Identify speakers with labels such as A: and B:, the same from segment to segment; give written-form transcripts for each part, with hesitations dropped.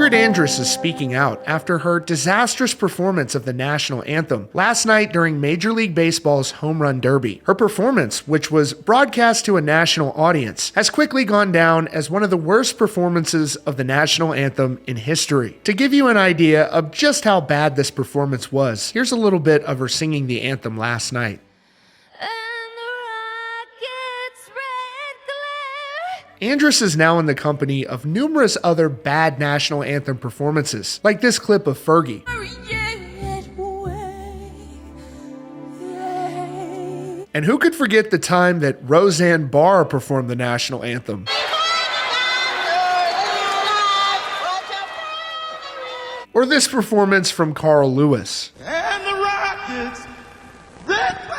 A: Ingrid Andress is speaking out after her disastrous performance of the National Anthem last night during Major League Baseball's Home Run Derby. Her performance, which was broadcast to a national audience, has quickly gone down as one of the worst performances of the National Anthem in history. To give you an idea of just how bad this performance was, here's a little bit of her singing the anthem last night. Andress is now in the company of numerous other bad National Anthem performances, like this clip of Fergie. And who could forget the time that Roseanne Barr performed the National Anthem? Or this performance from Carl Lewis.
B: And the Rockets, red flag.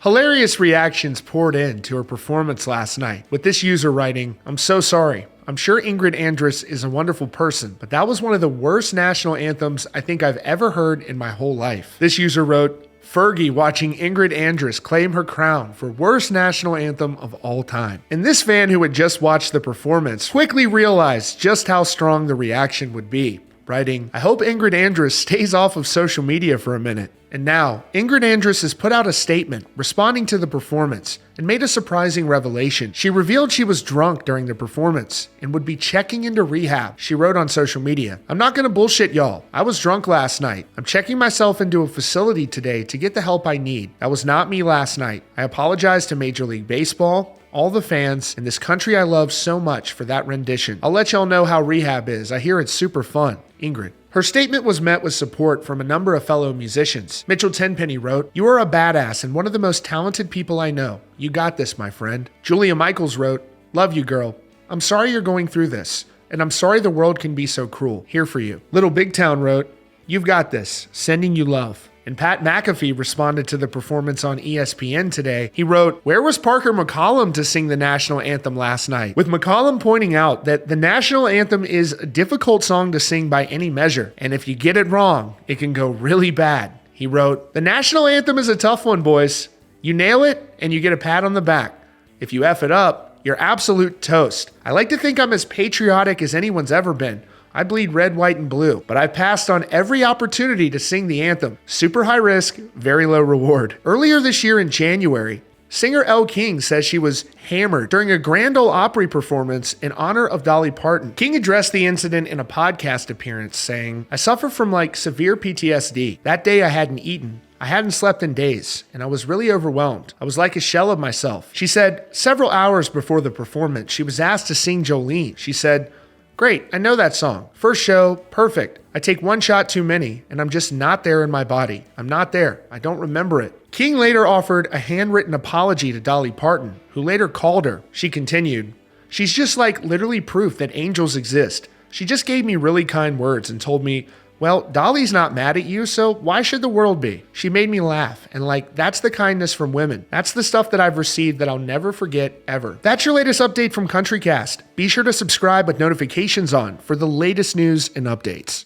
A: Hilarious reactions poured in to her performance last night, with this user writing, "I'm so sorry. I'm sure Ingrid Andress is a wonderful person, but that was one of the worst national anthems I think I've ever heard in my whole life." This user wrote, "Fergie watching Ingrid Andress claim her crown for worst national anthem of all time." And this fan who had just watched the performance quickly realized just how strong the reaction would be, writing, "I hope Ingrid Andress stays off of social media for a minute." And now, Ingrid Andress has put out a statement responding to the performance and made a surprising revelation. She revealed she was drunk during the performance and would be checking into rehab. She wrote on social media, "I'm not gonna bullshit y'all. I was drunk last night. I'm checking myself into a facility today to get the help I need. That was not me last night. I apologize to Major League Baseball, all the fans, and this country I love so much for that rendition. I'll let y'all know how rehab is. I hear it's super fun. Ingrid." Her statement was met with support from a number of fellow musicians. Mitchell Tenpenny wrote, "You are a badass and one of the most talented people I know. You got this, my friend." Julia Michaels wrote, "Love you, girl. I'm sorry you're going through this, and I'm sorry the world can be so cruel. Here for you." Little Big Town wrote, "You've got this. Sending you love." And Pat McAfee responded to the performance on ESPN today. He wrote, "Where was Parker McCollum to sing the National Anthem last night?" With McCollum pointing out that the National Anthem is a difficult song to sing by any measure, and if you get it wrong, it can go really bad. He wrote, "The National Anthem is a tough one, boys. You nail it, and you get a pat on the back. If you F it up, you're absolute toast. I like to think I'm as patriotic as anyone's ever been. I bleed red, white, and blue, but I've passed on every opportunity to sing the anthem. Super high risk, very low reward." Earlier this year in January, singer Elle King says she was hammered during a Grand Ole Opry performance in honor of Dolly Parton. King addressed the incident in a podcast appearance, saying, "I suffer from severe PTSD. That day I hadn't eaten. I hadn't slept in days, and I was really overwhelmed. I was like a shell of myself." She said several hours before the performance, she was asked to sing Jolene. She said, "Great, I know that song. First show, perfect. I take one shot too many, and I'm just not there in my body. I'm not there. I don't remember it." King later offered a handwritten apology to Dolly Parton, who later called her. She continued, "She's just literally proof that angels exist. She just gave me really kind words and told me, well, Dolly's not mad at you, so why should the world be? She made me laugh, and that's the kindness from women. That's the stuff that I've received that I'll never forget, ever." That's your latest update from CountryCast. Be sure to subscribe with notifications on for the latest news and updates.